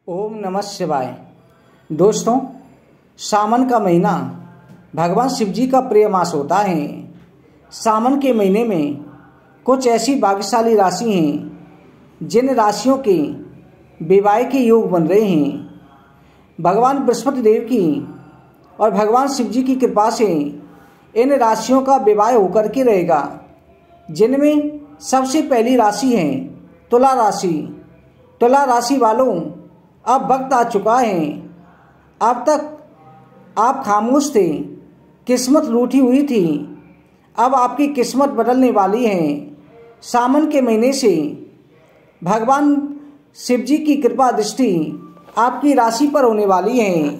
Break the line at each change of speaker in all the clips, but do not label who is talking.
ओम नमः शिवाय। दोस्तों, सावन का महीना भगवान शिव जी का प्रिय मास होता है। सावन के महीने में कुछ ऐसी भाग्यशाली राशि हैं जिन राशियों के विवाह के योग बन रहे हैं। भगवान बृहस्पति देव की और भगवान शिव जी की कृपा से इन राशियों का विवाह होकर के रहेगा, जिनमें सबसे पहली राशि है तुला राशि। तुला राशि वालों, अब वक्त आ चुका है। अब तक आप खामोश थे, किस्मत रूठी हुई थी, अब आपकी किस्मत बदलने वाली है। सावन के महीने से भगवान शिव जी की कृपा दृष्टि आपकी राशि पर होने वाली है।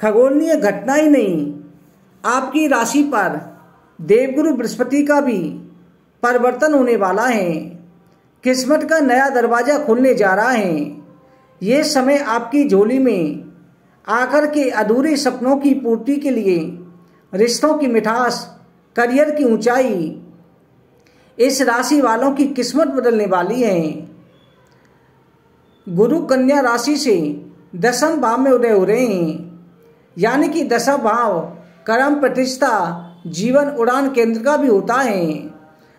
खगोलीय घटना ही नहीं, आपकी राशि पर देवगुरु बृहस्पति का भी परिवर्तन होने वाला है। किस्मत का नया दरवाजा खुलने जा रहा है। ये समय आपकी झोली में आकर के अधूरे सपनों की पूर्ति के लिए, रिश्तों की मिठास, करियर की ऊंचाई, इस राशि वालों की किस्मत बदलने वाली है। गुरु कन्या राशि से दसम भाव में उदय हो रहे हैं, यानी कि दसम भाव कर्म, प्रतिष्ठा, जीवन उड़ान केंद्र का भी होता है।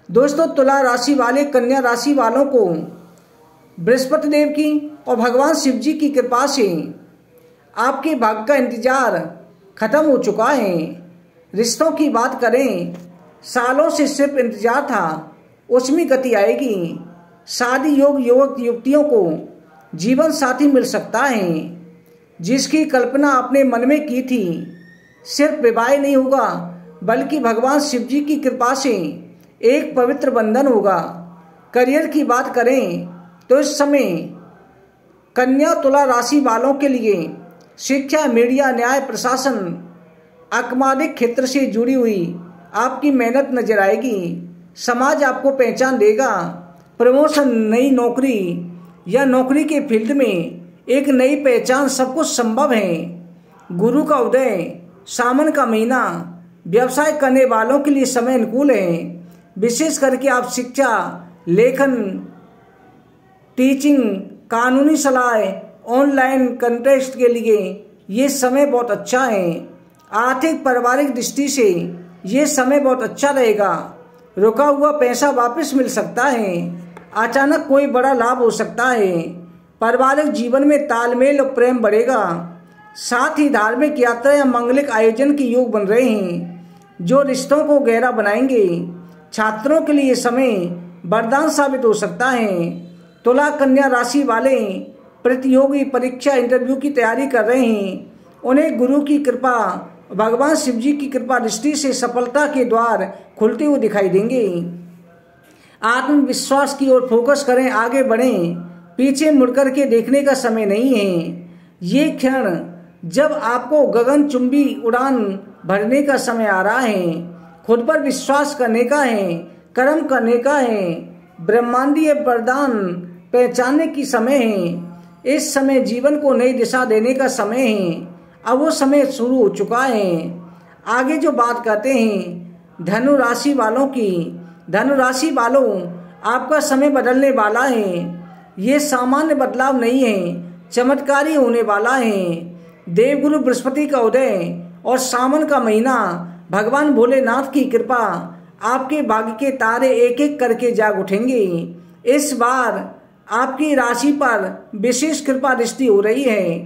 दोस्तों, तुला राशि वाले कन्या राशि वालों को बृहस्पति देव की और भगवान शिव जी की कृपा से आपके भाग्य का इंतजार खत्म हो चुका है। रिश्तों की बात करें, सालों से सिर्फ इंतजार था, उसमें गति आएगी। शादी योग युवक युवतियों को जीवन साथी मिल सकता है, जिसकी कल्पना आपने मन में की थी। सिर्फ विवाह नहीं होगा, बल्कि भगवान शिव जी की कृपा से एक पवित्र बंधन होगा। करियर की बात करें तो इस समय कन्या तुला राशि वालों के लिए शिक्षा, मीडिया, न्याय, प्रशासन, अकादमिक क्षेत्र से जुड़ी हुई आपकी मेहनत नजर आएगी। समाज आपको पहचान देगा। प्रमोशन, नई नौकरी या नौकरी के फील्ड में एक नई पहचान, सब कुछ संभव है। गुरु का उदय, सावन का महीना व्यवसाय करने वालों के लिए समय अनुकूल है। विशेष करके आप शिक्षा, लेखन, टीचिंग, कानूनी सलाह, ऑनलाइन कंटेस्ट के लिए ये समय बहुत अच्छा है। आर्थिक पारिवारिक दृष्टि से ये समय बहुत अच्छा रहेगा। रुका हुआ पैसा वापस मिल सकता है। अचानक कोई बड़ा लाभ हो सकता है। पारिवारिक जीवन में तालमेल और प्रेम बढ़ेगा। साथ ही धार्मिक यात्रा या मांगलिक आयोजन के योग बन रहे हैं, जो रिश्तों को गहरा बनाएंगे। छात्रों के लिए समय वरदान साबित हो सकता है। तुला कन्या राशि वाले प्रतियोगी परीक्षा, इंटरव्यू की तैयारी कर रहे हैं, उन्हें गुरु की कृपा, भगवान शिव जी की कृपा दृष्टि से सफलता के द्वार खुलते हुए दिखाई देंगे। आत्मविश्वास की ओर फोकस करें, आगे बढ़ें, पीछे मुड़कर के देखने का समय नहीं है। ये क्षण जब आपको गगनचुंबी उड़ान भरने का समय आ रहा है। खुद पर विश्वास करने का है, कर्म करने का है, ब्रह्मांडीय वरदान पहचानने की समय है। इस समय जीवन को नई दिशा देने का समय है। अब वो समय शुरू हो चुका है। आगे जो बात करते हैं धनु राशि वालों की। धनु राशि वालों, आपका समय बदलने वाला है। ये सामान्य बदलाव नहीं है, चमत्कारी होने वाला है। देवगुरु बृहस्पति का उदय और सावन का महीना, भगवान भोलेनाथ की कृपा, आपके भाग्य के तारे एक एक करके जाग उठेंगे। इस बार आपकी राशि पर विशेष कृपा दृष्टि हो रही है।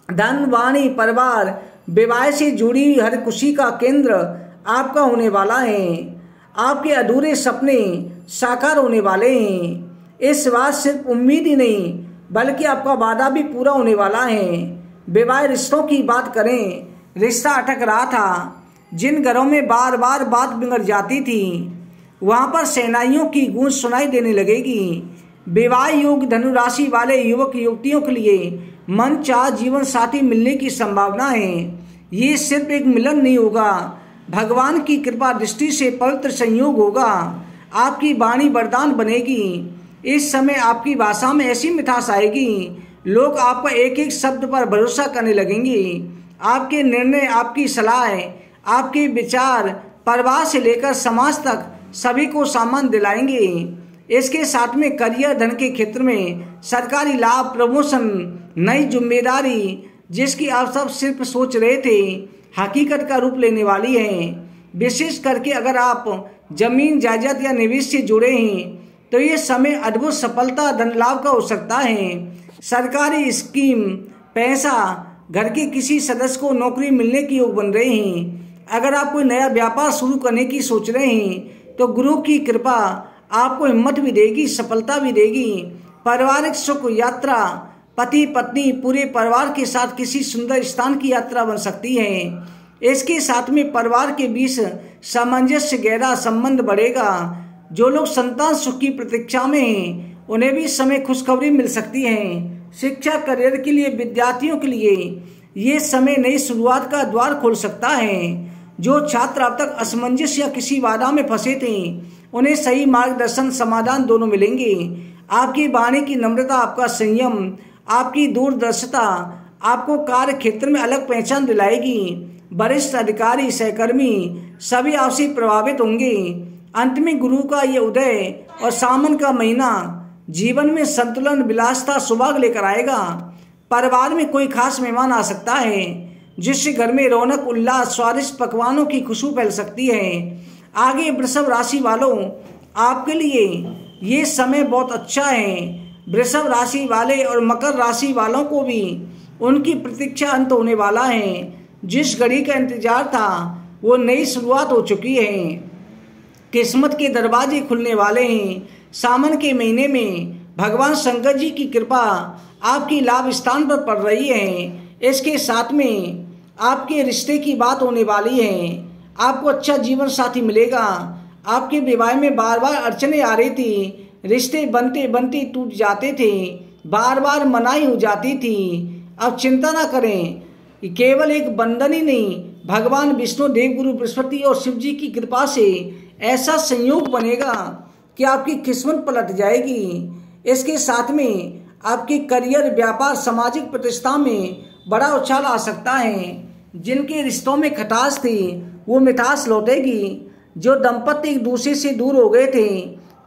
धन, वाणी, परिवार, विवाह से जुड़ी हर खुशी का केंद्र आपका होने वाला है। आपके अधूरे सपने साकार होने वाले हैं। इस बार सिर्फ उम्मीद ही नहीं, बल्कि आपका वादा भी पूरा होने वाला है। विवाह रिश्तों की बात करें, रिश्ता अटक रहा था, जिन घरों में बार बार बात बिगड़ जाती थी, वहां पर शहनाइयों की गूंज सुनाई देने लगेगी। विवाह योग धनु राशि वाले युवक युवतियों के लिए मन चाह जीवन साथी मिलने की संभावना है। ये सिर्फ एक मिलन नहीं होगा, भगवान की कृपा दृष्टि से पवित्र संयोग होगा। आपकी वाणी वरदान बनेगी। इस समय आपकी भाषा में ऐसी मिठास आएगी, लोग आपका एक एक शब्द पर भरोसा करने लगेंगे। आपके निर्णय, आपकी सलाह, आपके विचार परिवार से लेकर समाज तक सभी को सम्मान दिलाएंगे। इसके साथ में करियर धन के क्षेत्र में सरकारी लाभ, प्रमोशन, नई जिम्मेदारी जिसकी आप सब सिर्फ सोच रहे थे हकीकत का रूप लेने वाली है। विशेष करके अगर आप जमीन जायदाद या निवेश से जुड़े हैं तो ये समय अद्भुत सफलता, धन लाभ का हो सकता है। सरकारी स्कीम, पैसा, घर के किसी सदस्य को नौकरी मिलने की योग बन रहे हैं। अगर आप कोई नया व्यापार शुरू करने की सोच रहे हैं तो गुरु की कृपा आपको हिम्मत भी देगी, सफलता भी देगी। पारिवारिक सुख, यात्रा, पति पत्नी पूरे परिवार के साथ किसी सुंदर स्थान की यात्रा बन सकती है। इसके साथ में परिवार के बीच सामंजस्य, गहरा संबंध बढ़ेगा। जो लोग संतान सुख की प्रतीक्षा में हैं उन्हें भी समय खुशखबरी मिल सकती है। शिक्षा, करियर के लिए, विद्यार्थियों के लिए ये समय नई शुरुआत का द्वार खोल सकता है। जो छात्र अब तक असमंजस या किसी बाधा में फंसे थे उन्हें सही मार्गदर्शन, समाधान दोनों मिलेंगे। आपकी वाणी की नम्रता, आपका संयम, आपकी दूरदर्शिता आपको कार्य क्षेत्र में अलग पहचान दिलाएगी। वरिष्ठ अधिकारी, सहकर्मी सभी आपसे प्रभावित होंगे। अंत में गुरु का ये उदय और सावन का महीना जीवन में संतुलन, विलासता, सौभाग्य लेकर आएगा। परिवार में कोई खास मेहमान आ सकता है जिससे घर में रौनक, उल्लास, स्वादिष्ट पकवानों की खुशबू फैल सकती है। आगे वृषभ राशि वालों, आपके लिए ये समय बहुत अच्छा है। वृषभ राशि वाले और मकर राशि वालों को भी उनकी प्रतीक्षा अंत होने वाला है। जिस घड़ी का इंतजार था वो नई शुरुआत हो चुकी है। किस्मत के दरवाजे खुलने वाले हैं। सावन के महीने में भगवान शंकर जी की कृपा आपकी लाभ स्थान पर पड़ रही है। इसके साथ में आपके रिश्ते की बात होने वाली है। आपको अच्छा जीवन साथी मिलेगा। आपके विवाह में बार बार अड़चने आ रही थी, रिश्ते बनते बनते टूट जाते थे, बार बार मनाही हो जाती थी। अब चिंता ना करें, केवल एक बंधन ही नहीं, भगवान विष्णु, देवगुरु बृहस्पति और शिव जी की कृपा से ऐसा संयोग बनेगा कि आपकी किस्मत पलट जाएगी। इसके साथ में आपके करियर, व्यापार, सामाजिक प्रतिष्ठा में बड़ा उछाल आ सकता है। जिनके रिश्तों में खटास थी वो मिठास लौटेगी। जो दंपति एक दूसरे से दूर हो गए थे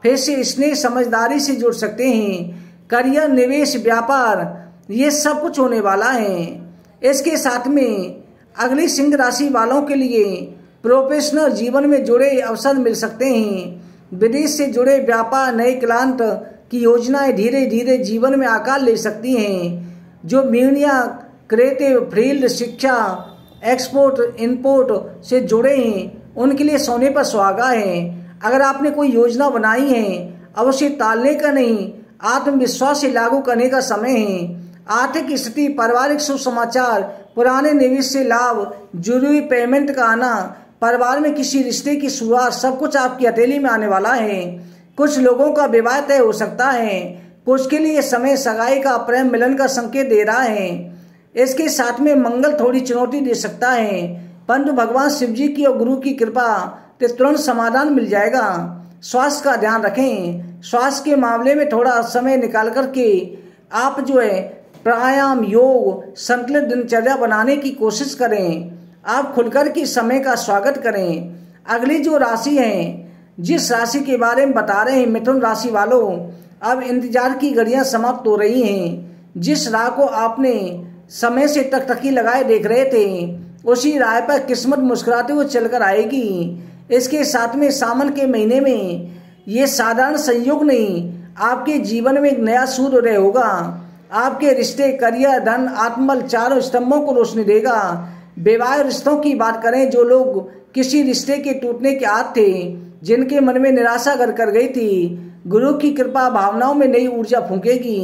फिर से स्नेह, समझदारी से जुड़ सकते हैं। करियर, निवेश, व्यापार ये सब कुछ होने वाला है। इसके साथ में अगली सिंह राशि वालों के लिए प्रोफेशनल जीवन में जुड़े अवसर मिल सकते हैं। विदेश से जुड़े व्यापार, नए क्लाइंट की योजनाएं धीरे धीरे जीवन में आकार ले सकती हैं। जो मीडिया, क्रिएटिव फील्ड, शिक्षा, एक्सपोर्ट, इंपोर्ट से जुड़े हैं उनके लिए सोने पर सुहागा है। अगर आपने कोई योजना बनाई है अब उसे टालने का नहीं, आत्मविश्वास से लागू करने का समय है। आर्थिक स्थिति, पारिवारिक शुभ समाचार, पुराने निवेश से लाभ, जरूरी पेमेंट का आना, परिवार में किसी रिश्ते की शुरुआत, सब कुछ आपकी हथेली में आने वाला है। कुछ लोगों का विवाह तय हो सकता है, कुछ के लिए समय सगाई का, प्रेम मिलन का संकेत दे रहा है। इसके साथ में मंगल थोड़ी चुनौती दे सकता है, परंतु भगवान शिव जी की और गुरु की कृपा से तुरंत समाधान मिल जाएगा। स्वास्थ्य का ध्यान रखें। स्वास्थ्य के मामले में थोड़ा समय निकाल करके आप जो है प्राणायाम, योग, संतुलित दिनचर्या बनाने की कोशिश करें। आप खुलकर के समय का स्वागत करें। अगली जो राशि है, जिस राशि के बारे में बता रहे हैं, मिथुन राशि वालों, अब इंतजार की घड़ियां समाप्त हो रही हैं। जिस राह को आपने समय से टकटकी लगाए देख रहे थे उसी राह पर किस्मत मुस्कुराते हुए चलकर आएगी। इसके साथ में सावन के महीने में ये साधारण संयोग नहीं, आपके जीवन में एक नया सूर्योदय होगा। आपके रिश्ते, करियर, धन, आत्मबल चारों स्तंभों को रोशनी देगा। वैवाहिक रिश्तों की बात करें, जो लोग किसी रिश्ते के टूटने के आद थे, जिनके मन में निराशा घर कर गई थी, गुरु की कृपा भावनाओं में नई ऊर्जा फूंकेगी।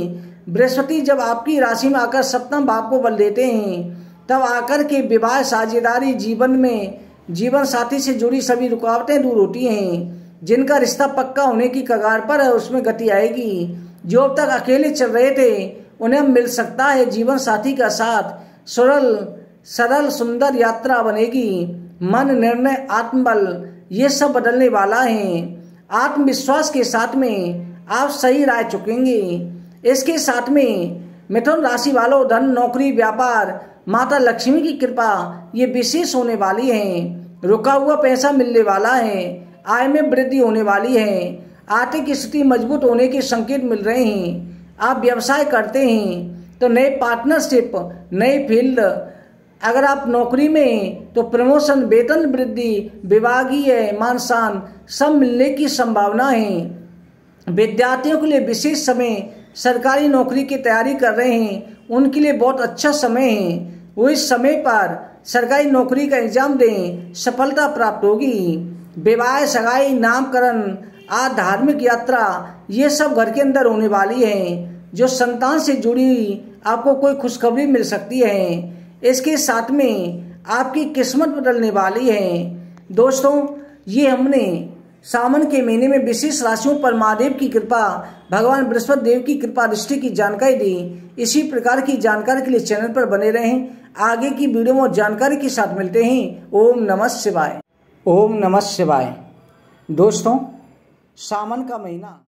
बृहस्पति जब आपकी राशि में आकर सप्तम भाव को बल देते हैं तब आकर के विवाह, साझेदारी, जीवन में जीवन साथी से जुड़ी सभी रुकावटें दूर होती हैं। जिनका रिश्ता पक्का होने की कगार पर है उसमें गति आएगी। जो अब तक अकेले चल रहे थे उन्हें मिल सकता है जीवन साथी का साथ। सरल सुंदर यात्रा बनेगी। मन, निर्णय, आत्मबल ये सब बदलने वाला है। आत्मविश्वास के साथ में आप सही राह चुकेंगे। इसके साथ में मिथुन राशि वालों, धन, नौकरी, व्यापार, माता लक्ष्मी की कृपा ये विशेष होने वाली है। रुका हुआ पैसा मिलने वाला है। आय में वृद्धि होने वाली है। आर्थिक स्थिति मजबूत होने के संकेत मिल रहे हैं। आप व्यवसाय करते हैं तो नए पार्टनरशिप, नई फील्ड, अगर आप नौकरी में हैं तो प्रमोशन, वेतन वृद्धि, विभागीय मान सम्मान सब मिलने की संभावना है। विद्यार्थियों के लिए विशेष समय, सरकारी नौकरी की तैयारी कर रहे हैं उनके लिए बहुत अच्छा समय है। वो इस समय पर सरकारी नौकरी का एग्जाम दें, सफलता प्राप्त होगी। विवाह, सगाई, नामकरण, धार्मिक यात्रा ये सब घर के अंदर होने वाली है। जो संतान से जुड़ी आपको कोई खुशखबरी मिल सकती है। इसके साथ में आपकी किस्मत बदलने वाली है। दोस्तों, ये हमने सावन के महीने में विशेष राशियों पर महादेव की कृपा, भगवान बृहस्पति देव की कृपा दृष्टि की जानकारी दी। इसी प्रकार की जानकारी के लिए चैनल पर बने रहें। आगे की वीडियो में जानकारी के साथ मिलते हैं। ओम नमः शिवाय। ओम नमः शिवाय। दोस्तों, सावन का महीना